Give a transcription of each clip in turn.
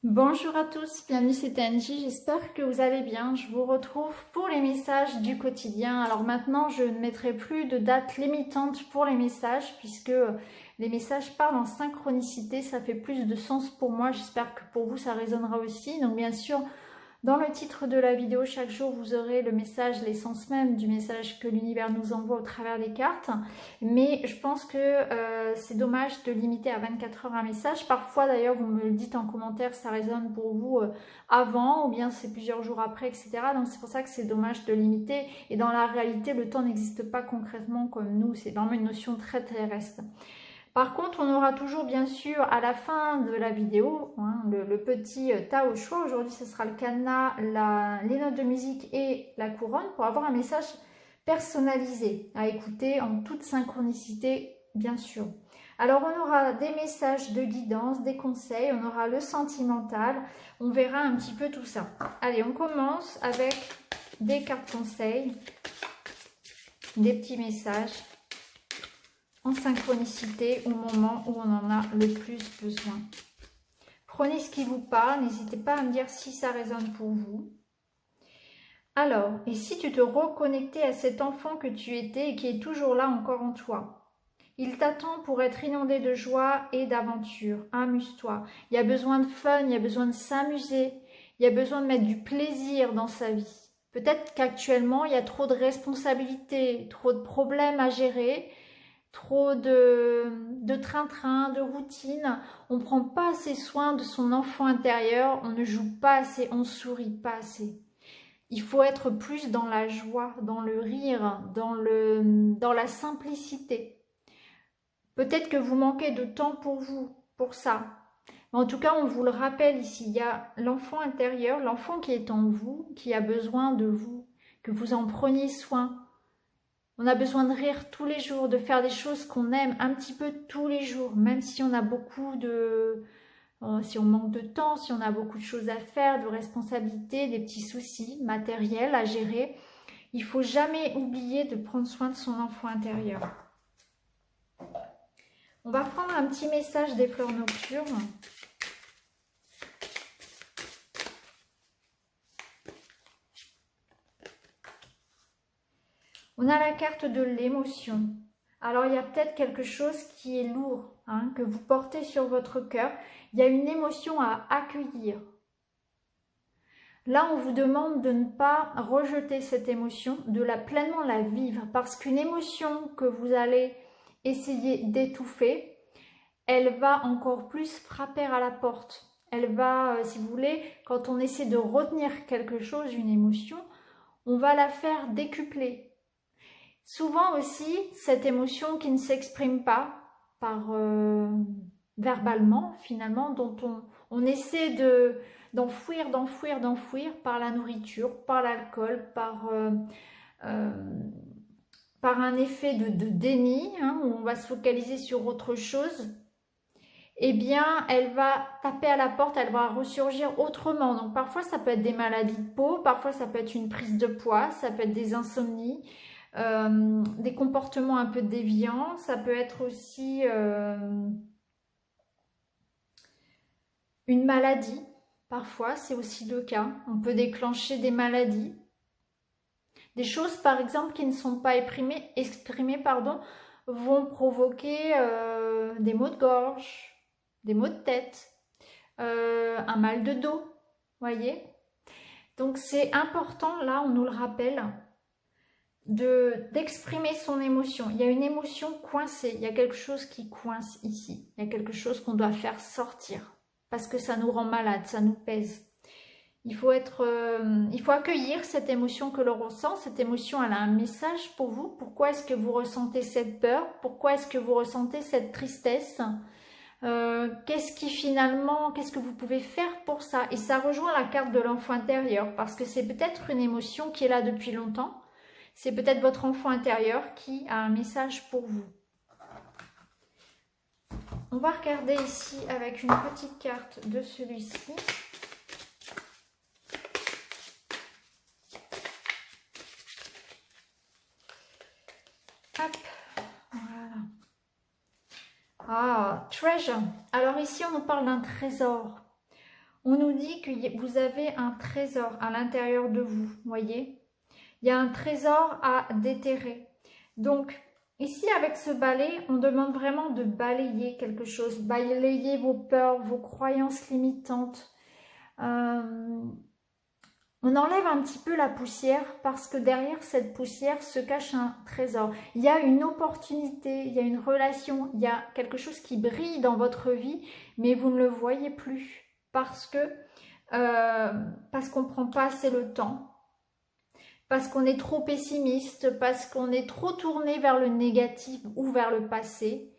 Bonjour à tous, bienvenue c'est Angie, j'espère que vous allez bien. Je vous retrouve pour les messages du quotidien. Alors maintenant, je ne mettrai plus de date limitante pour les messages puisque les messages parlent en synchronicité, ça fait plus de sens pour moi. J'espère que pour vous ça résonnera aussi. Donc bien sûr, dans le titre de la vidéo, chaque jour, vous aurez le message, l'essence même du message que l'univers nous envoie au travers des cartes. Mais je pense que c'est dommage de limiter à 24 heures un message. Parfois, d'ailleurs, vous me le dites en commentaire, ça résonne pour vous avant ou bien c'est plusieurs jours après, etc. Donc, c'est pour ça que c'est dommage de limiter. Et dans la réalité, le temps n'existe pas concrètement comme nous. C'est vraiment une notion très terrestre. Par contre, on aura toujours bien sûr à la fin de la vidéo le petit tas au choix. Aujourd'hui, ce sera le cadenas, les notes de musique et la couronne pour avoir un message personnalisé à écouter en toute synchronicité, bien sûr. Alors, on aura des messages de guidance, des conseils, on aura le sentimental, on verra un petit peu tout ça. Allez, on commence avec des cartes conseils, des petits messages en synchronicité au moment où on en a le plus besoin. Prenez ce qui vous parle, n'hésitez pas à me dire si ça résonne pour vous. Alors, et si tu te reconnectais à cet enfant que tu étais et qui est toujours là encore en toi? Il t'attend pour être inondé de joie et d'aventure. Amuse-toi. Il y a besoin de fun, il y a besoin de s'amuser, il y a besoin de mettre du plaisir dans sa vie. Peut-être qu'actuellement, il y a trop de responsabilités, trop de problèmes à gérer, trop de train-train, de routine. On ne prend pas assez soin de son enfant intérieur, on ne joue pas assez, on ne sourit pas assez. Il faut être plus dans la joie, dans le rire, dans la simplicité. Peut-être que vous manquez de temps pour vous, pour ça. Mais en tout cas, on vous le rappelle ici, il y a l'enfant intérieur, l'enfant qui est en vous, qui a besoin de vous, que vous en preniez soin. On a besoin de rire tous les jours, de faire des choses qu'on aime un petit peu tous les jours, même si on a beaucoup si on manque de temps, si on a beaucoup de choses à faire, de responsabilités, des petits soucis matériels à gérer. Il ne faut jamais oublier de prendre soin de son enfant intérieur. On va prendre un petit message des fleurs nocturnes. On a la carte de l'émotion. Alors, il y a peut-être quelque chose qui est lourd, que vous portez sur votre cœur. Il y a une émotion à accueillir. Là, on vous demande de ne pas rejeter cette émotion, de pleinement la vivre. Parce qu'une émotion que vous allez essayer d'étouffer, elle va encore plus frapper à la porte. Elle va, si vous voulez, quand on essaie de retenir quelque chose, une émotion, on va la faire décupler. Souvent aussi, cette émotion qui ne s'exprime pas verbalement, finalement, dont on essaie d'enfouir par la nourriture, par l'alcool, par un effet de déni, où on va se focaliser sur autre chose, eh bien, elle va taper à la porte, elle va ressurgir autrement. Donc, parfois, ça peut être des maladies de peau, parfois, ça peut être une prise de poids, ça peut être des insomnies, des comportements un peu déviants, ça peut être aussi une maladie, parfois c'est aussi le cas, on peut déclencher des maladies, des choses par exemple qui ne sont pas exprimées vont provoquer des maux de gorge, des maux de tête, un mal de dos, voyez. Donc c'est important, là on nous le rappelle, d'exprimer son émotion. Il y a une émotion coincée, il y a quelque chose qui coince ici, il y a quelque chose qu'on doit faire sortir parce que ça nous rend malade, ça nous pèse. Il faut accueillir cette émotion que l'on ressent. Cette émotion, elle a un message pour vous. Pourquoi est-ce que vous ressentez cette peur? Pourquoi est-ce que vous ressentez cette tristesse? Qu'est-ce que vous pouvez faire pour ça? Et ça rejoint la carte de l'enfant intérieur parce que c'est peut-être une émotion qui est là depuis longtemps. C'est peut-être votre enfant intérieur qui a un message pour vous. On va regarder ici avec une petite carte de celui-ci. Hop, voilà. Ah, treasure. Alors ici, on nous parle d'un trésor. On nous dit que vous avez un trésor à l'intérieur de vous, voyez. Il y a un trésor à déterrer. Donc, ici, avec ce balai, on demande vraiment de balayer quelque chose. Balayer vos peurs, vos croyances limitantes. On enlève un petit peu la poussière parce que derrière cette poussière se cache un trésor. Il y a une opportunité, il y a une relation, il y a quelque chose qui brille dans votre vie, mais vous ne le voyez plus parce qu'on ne prend pas assez le temps, parce qu'on est trop pessimiste, parce qu'on est trop tourné vers le négatif ou vers le passé.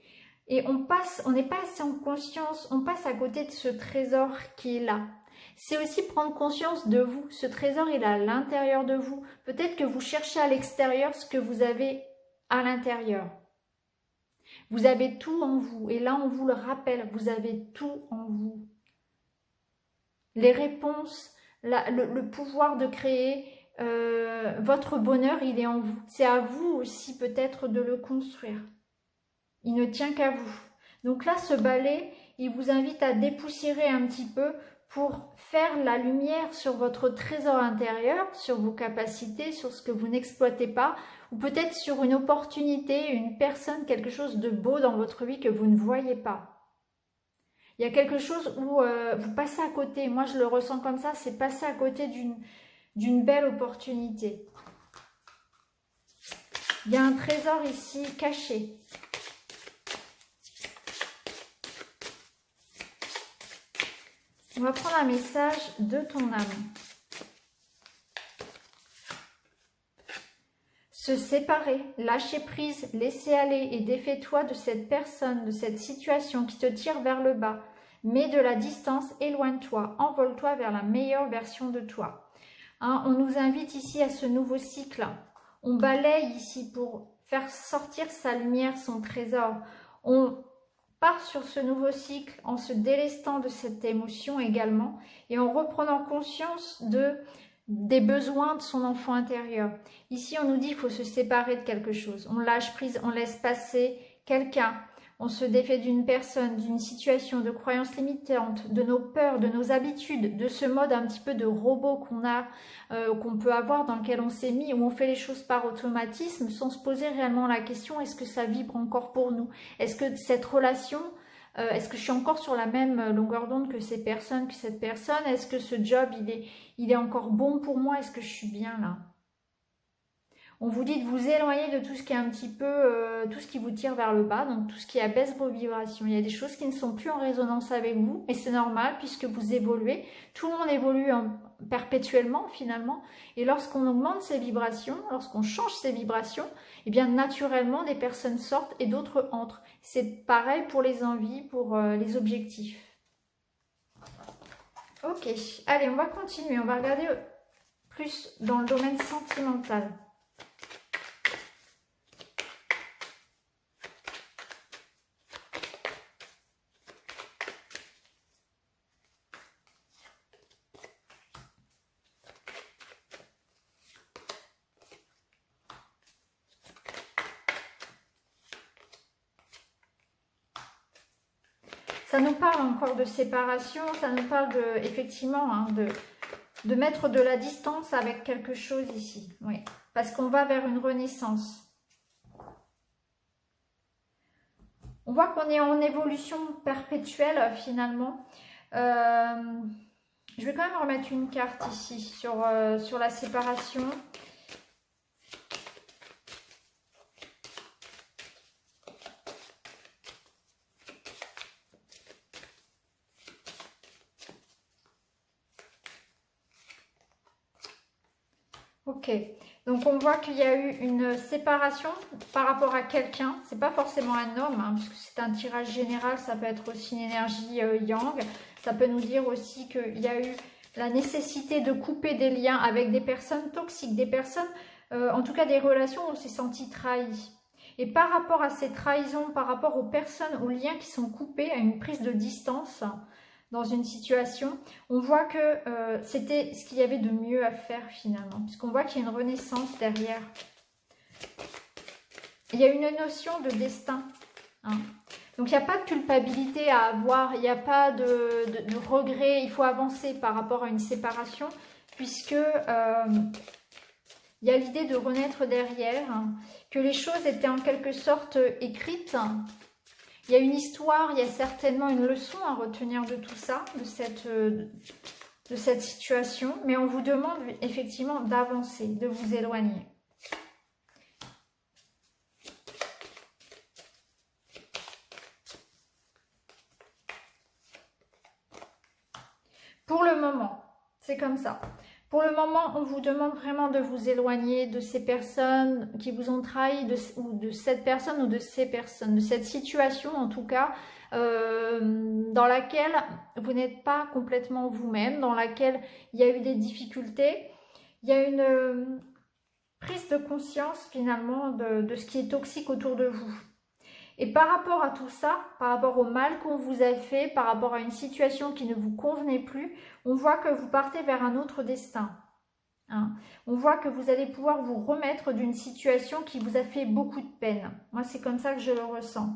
Et on n'est pas assez en conscience, on passe à côté de ce trésor qui est là. C'est aussi prendre conscience de vous. Ce trésor, il est à l'intérieur de vous. Peut-être que vous cherchez à l'extérieur ce que vous avez à l'intérieur. Vous avez tout en vous. Et là, on vous le rappelle, vous avez tout en vous. Les réponses, le pouvoir de créer votre bonheur, il est en vous. C'est à vous aussi peut-être de le construire. Il ne tient qu'à vous. Donc là, ce balai, il vous invite à dépoussiérer un petit peu pour faire la lumière sur votre trésor intérieur, sur vos capacités, sur ce que vous n'exploitez pas, ou peut-être sur une opportunité, une personne, quelque chose de beau dans votre vie que vous ne voyez pas. Il y a quelque chose où vous passez à côté. Moi, je le ressens comme ça, c'est passer à côté d'une belle opportunité. Il y a un trésor ici caché. On va prendre un message de ton âme. Se séparer, lâcher prise, laisser aller et défais-toi de cette personne, de cette situation qui te tire vers le bas. Mets de la distance, éloigne-toi, envole-toi vers la meilleure version de toi. Hein, on nous invite ici à ce nouveau cycle. On balaye ici pour faire sortir sa lumière, son trésor. On part sur ce nouveau cycle en se délestant de cette émotion également et en reprenant conscience des besoins de son enfant intérieur. Ici, on nous dit qu'il faut se séparer de quelque chose. On lâche prise, on laisse passer quelqu'un. On se défait d'une personne, d'une situation, de croyances limitantes, de nos peurs, de nos habitudes, de ce mode un petit peu de robot qu'on peut avoir, dans lequel on s'est mis, où on fait les choses par automatisme sans se poser réellement la question, est-ce que ça vibre encore pour nous? Est-ce que cette relation, est-ce que je suis encore sur la même longueur d'onde que cette personne? Est-ce que ce job, il est encore bon pour moi? Est-ce que je suis bien là? On vous dit de vous éloigner de tout ce qui est un petit peu, tout ce qui vous tire vers le bas, donc tout ce qui abaisse vos vibrations. Il y a des choses qui ne sont plus en résonance avec vous, et c'est normal puisque vous évoluez. Tout le monde évolue perpétuellement finalement, et lorsqu'on augmente ses vibrations, lorsqu'on change ses vibrations, eh bien naturellement des personnes sortent et d'autres entrent. C'est pareil pour les envies, pour les objectifs. Ok, allez, on va continuer, on va regarder plus dans le domaine sentimental. Ça nous parle encore de séparation, ça nous parle effectivement de mettre de la distance avec quelque chose ici. Oui, parce qu'on va vers une renaissance. On voit qu'on est en évolution perpétuelle finalement. Je vais quand même remettre une carte ici sur la séparation. Ok, donc on voit qu'il y a eu une séparation par rapport à quelqu'un. C'est pas forcément un homme, hein, puisque c'est un tirage général. Ça peut être aussi une énergie yang. Ça peut nous dire aussi qu'il y a eu la nécessité de couper des liens avec des personnes toxiques, des personnes, en tout cas des relations où on s'est senti trahi. Et par rapport à ces trahisons, par rapport aux personnes, aux liens qui sont coupés, à une prise de distance dans une situation, on voit que c'était ce qu'il y avait de mieux à faire finalement, puisqu'on voit qu'il y a une renaissance derrière. Il y a une notion de destin. Hein. Donc, il n'y a pas de culpabilité à avoir, il n'y a pas de regret. Il faut avancer par rapport à une séparation, puisque il y a l'idée de renaître derrière, hein, que les choses étaient en quelque sorte écrites. Il y a une histoire, il y a certainement une leçon à retenir de tout ça, de cette situation. Mais on vous demande effectivement d'avancer, de vous éloigner. Pour le moment, c'est comme ça. Pour le moment, on vous demande vraiment de vous éloigner de ces personnes qui vous ont trahi, ou de cette personne ou de ces personnes, de cette situation en tout cas, dans laquelle vous n'êtes pas complètement vous-même, dans laquelle il y a eu des difficultés. Il y a une prise de conscience finalement de ce qui est toxique autour de vous. Et par rapport à tout ça, par rapport au mal qu'on vous a fait, par rapport à une situation qui ne vous convenait plus, on voit que vous partez vers un autre destin. Hein. On voit que vous allez pouvoir vous remettre d'une situation qui vous a fait beaucoup de peine. Moi, c'est comme ça que je le ressens.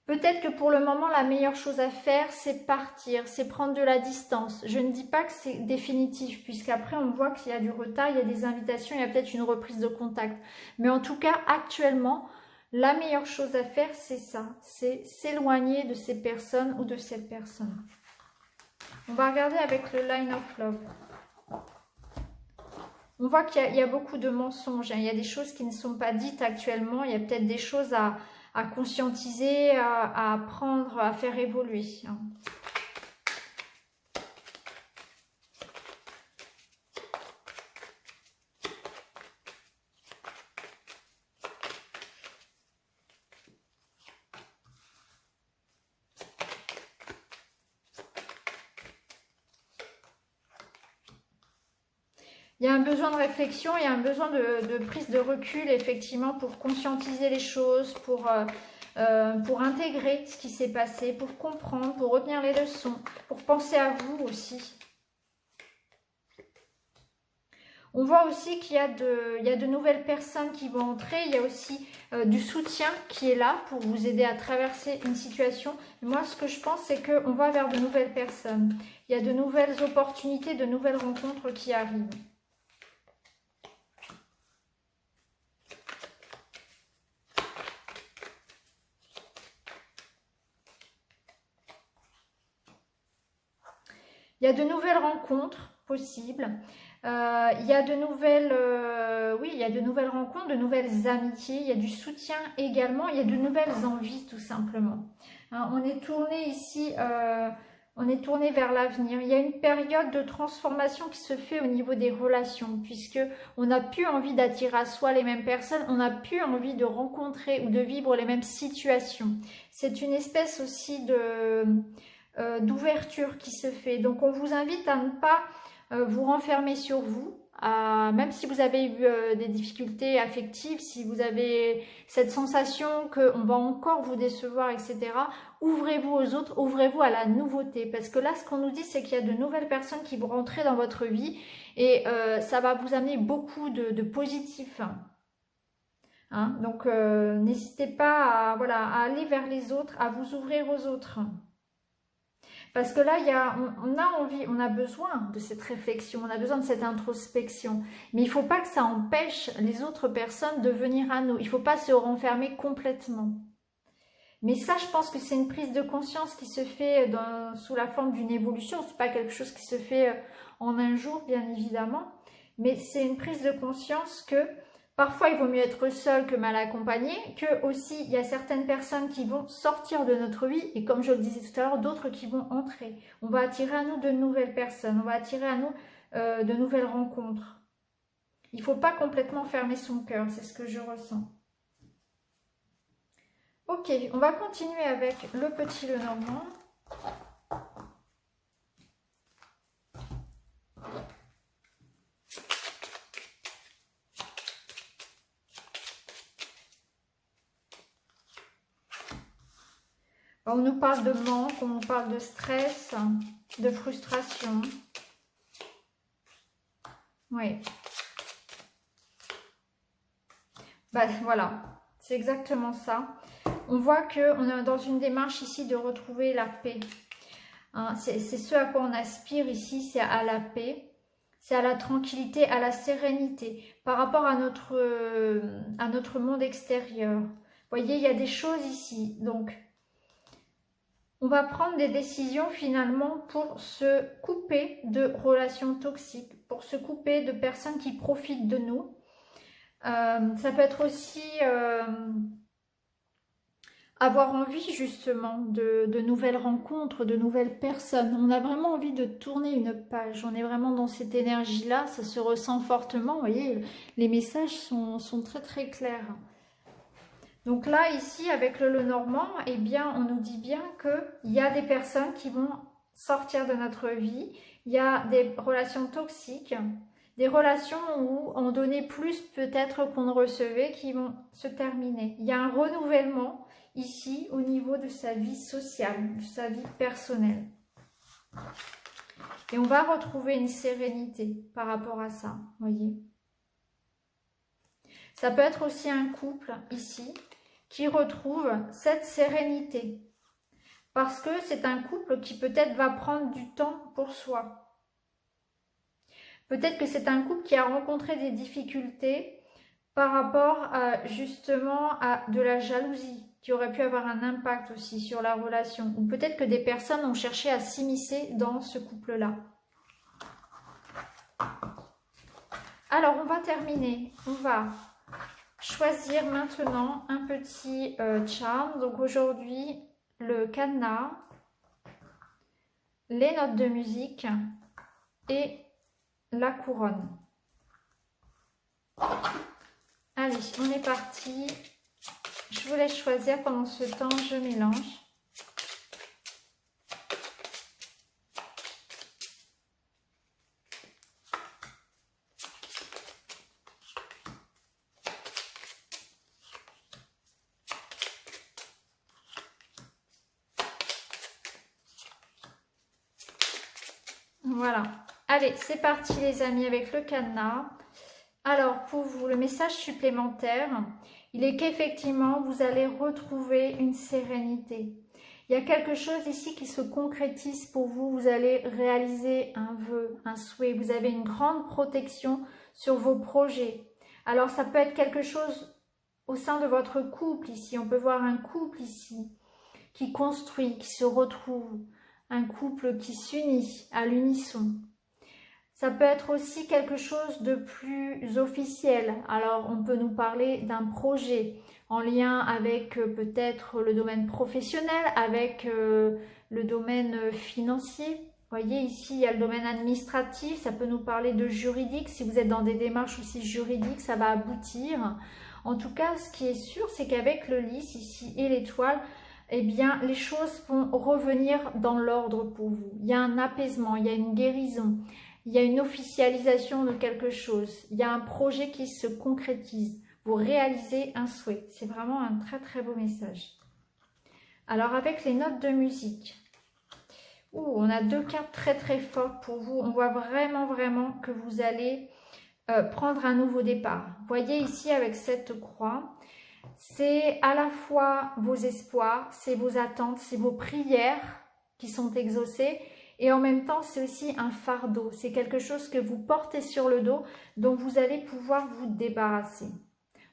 Peut-être que pour le moment, la meilleure chose à faire, c'est partir, c'est prendre de la distance. Je ne dis pas que c'est définitif, puisqu'après, on voit qu'il y a du retard, il y a des invitations, il y a peut-être une reprise de contact. Mais en tout cas, actuellement, la meilleure chose à faire, c'est ça, c'est s'éloigner de ces personnes ou de cette personne. On va regarder avec le Line of Love. On voit qu'il y a beaucoup de mensonges, hein. Il y a des choses qui ne sont pas dites actuellement, il y a peut-être des choses à conscientiser, à apprendre, à faire évoluer. Hein. Il y a un besoin de réflexion, il y a un besoin de prise de recul, effectivement, pour conscientiser les choses, pour intégrer ce qui s'est passé, pour comprendre, pour retenir les leçons, pour penser à vous aussi. On voit aussi qu'il y a de nouvelles personnes qui vont entrer, il y a aussi du soutien qui est là pour vous aider à traverser une situation. Moi, ce que je pense, c'est qu'on va vers de nouvelles personnes. Il y a de nouvelles opportunités, de nouvelles rencontres qui arrivent. Il y a de nouvelles rencontres possibles. Il y a de nouvelles, oui, il y a de nouvelles rencontres, de nouvelles amitiés. Il y a du soutien également. Il y a de nouvelles envies, tout simplement. Hein, on est tourné ici, on est tourné vers l'avenir. Il y a une période de transformation qui se fait au niveau des relations, puisque on n'a plus envie d'attirer à soi les mêmes personnes. On n'a plus envie de rencontrer ou de vivre les mêmes situations. C'est une espèce aussi d'ouverture qui se fait. Donc on vous invite à ne pas vous renfermer sur vous, même si vous avez eu des difficultés affectives, si vous avez cette sensation qu'on va encore vous décevoir, etc. Ouvrez-vous aux autres, ouvrez-vous à la nouveauté, parce que là ce qu'on nous dit, c'est qu'il y a de nouvelles personnes qui vont rentrer dans votre vie et ça va vous amener beaucoup de positif. Hein, donc n'hésitez pas à aller vers les autres, à vous ouvrir aux autres. Parce que là, on a envie, on a besoin de cette réflexion, on a besoin de cette introspection. Mais il ne faut pas que ça empêche les autres personnes de venir à nous. Il ne faut pas se renfermer complètement. Mais ça, je pense que c'est une prise de conscience qui se fait sous la forme d'une évolution. Ce n'est pas quelque chose qui se fait en un jour, bien évidemment. Mais c'est une prise de conscience que parfois, il vaut mieux être seul que mal accompagné, que aussi, il y a certaines personnes qui vont sortir de notre vie, et comme je le disais tout à l'heure, d'autres qui vont entrer. On va attirer à nous de nouvelles personnes, on va attirer à nous de nouvelles rencontres. Il ne faut pas complètement fermer son cœur, c'est ce que je ressens. Ok, on va continuer avec le petit Lenormand. On nous parle de manque, on nous parle de stress, de frustration. Oui. Bah, voilà, c'est exactement ça. On voit qu'on est dans une démarche ici de retrouver la paix. Hein, c'est ce à quoi on aspire ici, c'est à la paix, c'est à la tranquillité, à la sérénité par rapport à notre monde extérieur. Vous voyez, il y a des choses ici. Donc, on va prendre des décisions finalement pour se couper de relations toxiques, pour se couper de personnes qui profitent de nous. Ça peut être aussi avoir envie justement de nouvelles rencontres, de nouvelles personnes. On a vraiment envie de tourner une page. On est vraiment dans cette énergie-là, ça se ressent fortement. Vous voyez, les messages sont très très clairs. Donc là, ici, avec le Lenormand, eh bien, on nous dit bien qu'il y a des personnes qui vont sortir de notre vie. Il y a des relations toxiques, des relations où on donnait plus peut-être qu'on ne recevait qui vont se terminer. Il y a un renouvellement ici au niveau de sa vie sociale, de sa vie personnelle. Et on va retrouver une sérénité par rapport à ça, voyez. Ça peut être aussi un couple ici qui retrouve cette sérénité. Parce que c'est un couple qui peut-être va prendre du temps pour soi. Peut-être que c'est un couple qui a rencontré des difficultés par rapport justement à de la jalousie, qui aurait pu avoir un impact aussi sur la relation. Ou peut-être que des personnes ont cherché à s'immiscer dans ce couple-là. Alors, on va terminer. On va choisir maintenant un petit charme. Donc aujourd'hui, le cadenas, les notes de musique et la couronne. Allez, on est parti. Je vous laisse choisir. Pendant ce temps, je mélange. Voilà. Allez, c'est parti les amis avec le cadenas. Alors, pour vous, le message supplémentaire, il est qu'effectivement, vous allez retrouver une sérénité. Il y a quelque chose ici qui se concrétise pour vous. Vous allez réaliser un vœu, un souhait. Vous avez une grande protection sur vos projets. Alors, ça peut être quelque chose au sein de votre couple ici. On peut voir un couple ici qui construit, qui se retrouve. Un couple qui s'unit à l'unisson. Ça peut être aussi quelque chose de plus officiel. Alors, on peut nous parler d'un projet en lien avec peut-être le domaine professionnel, avec le domaine financier. Vous voyez, ici, il y a le domaine administratif. Ça peut nous parler de juridique. Si vous êtes dans des démarches aussi juridiques, ça va aboutir. En tout cas, ce qui est sûr, c'est qu'avec le lys ici et l'étoile, eh bien, les choses vont revenir dans l'ordre pour vous. Il y a un apaisement, il y a une guérison, il y a une officialisation de quelque chose, il y a un projet qui se concrétise. Vous réalisez un souhait. C'est vraiment un très très beau message. Alors, avec les notes de musique, on a deux cartes très très fortes pour vous. On voit vraiment que vous allez prendre un nouveau départ. Vous voyez ici avec cette croix, c'est à la fois vos espoirs, c'est vos attentes, c'est vos prières qui sont exaucées et en même temps c'est aussi un fardeau, c'est quelque chose que vous portez sur le dos dont vous allez pouvoir vous débarrasser.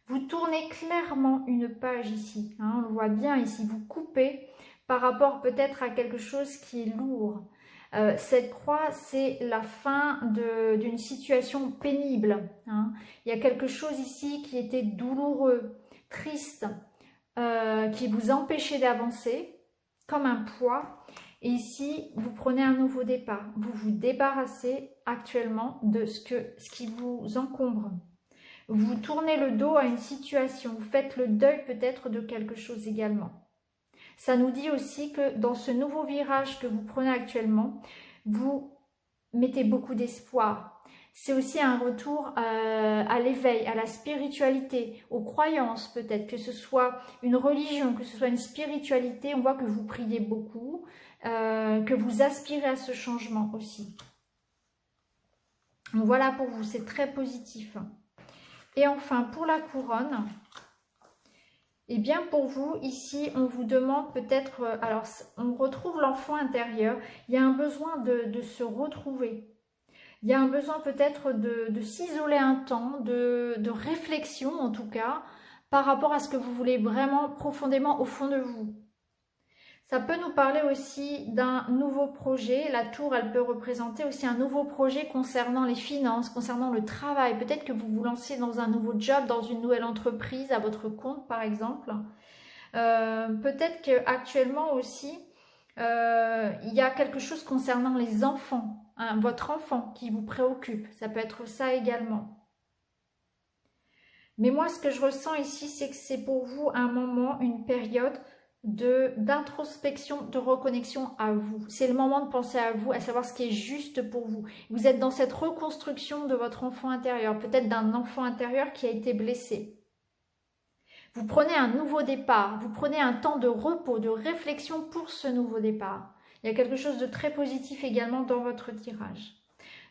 Vous tournez clairement une page ici, hein, on le voit bien ici, vous coupez par rapport peut-être à quelque chose qui est lourd. Cette croix, c'est la fin d'une situation pénible. Hein. Il y a quelque chose ici qui était douloureux, triste, qui vous empêchait d'avancer, comme un poids. Et ici, vous prenez un nouveau départ. Vous vous débarrassez actuellement de ce qui vous encombre. Vous tournez le dos à une situation. Vous faites le deuil peut-être de quelque chose également. Ça nous dit aussi que dans ce nouveau virage que vous prenez actuellement, vous mettez beaucoup d'espoir. C'est aussi un retour à l'éveil, à la spiritualité, aux croyances peut-être, que ce soit une religion, que ce soit une spiritualité. On voit que vous priez beaucoup, que vous aspirez à ce changement aussi. Donc voilà pour vous, c'est très positif. Et enfin, pour la couronne, Eh bien pour vous, ici, on vous demande peut-être, alors on retrouve l'enfant intérieur, il y a un besoin de se retrouver. Il y a un besoin peut-être de s'isoler un temps, de réflexion en tout cas, par rapport à ce que vous voulez vraiment profondément au fond de vous. Ça peut nous parler aussi d'un nouveau projet. La tour, elle peut représenter aussi un nouveau projet concernant les finances, concernant le travail. Peut-être que vous vous lancez dans un nouveau job, dans une nouvelle entreprise, à votre compte par exemple. Peut-être qu'actuellement aussi, il y a quelque chose concernant les enfants, hein, votre enfant qui vous préoccupe. Ça peut être ça également. Mais moi, ce que je ressens ici, c'est que c'est pour vous un moment, une période d'introspection, de reconnexion à vous. C'est le moment de penser à vous, à savoir ce qui est juste pour vous. Vous êtes dans cette reconstruction de votre enfant intérieur, peut-être d'un enfant intérieur qui a été blessé. Vous prenez un nouveau départ, vous prenez un temps de repos, de réflexion pour ce nouveau départ. Il y a quelque chose de très positif également dans votre tirage.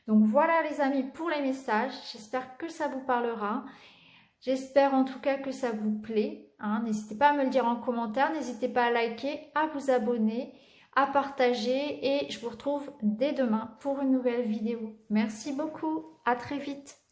Donc voilà les amis pour les messages, j'espère que ça vous parlera. J'espère en tout cas que ça vous plaît. Hein. N'hésitez pas à me le dire en commentaire, n'hésitez pas à liker, à vous abonner, à partager et je vous retrouve dès demain pour une nouvelle vidéo. Merci beaucoup, à très vite.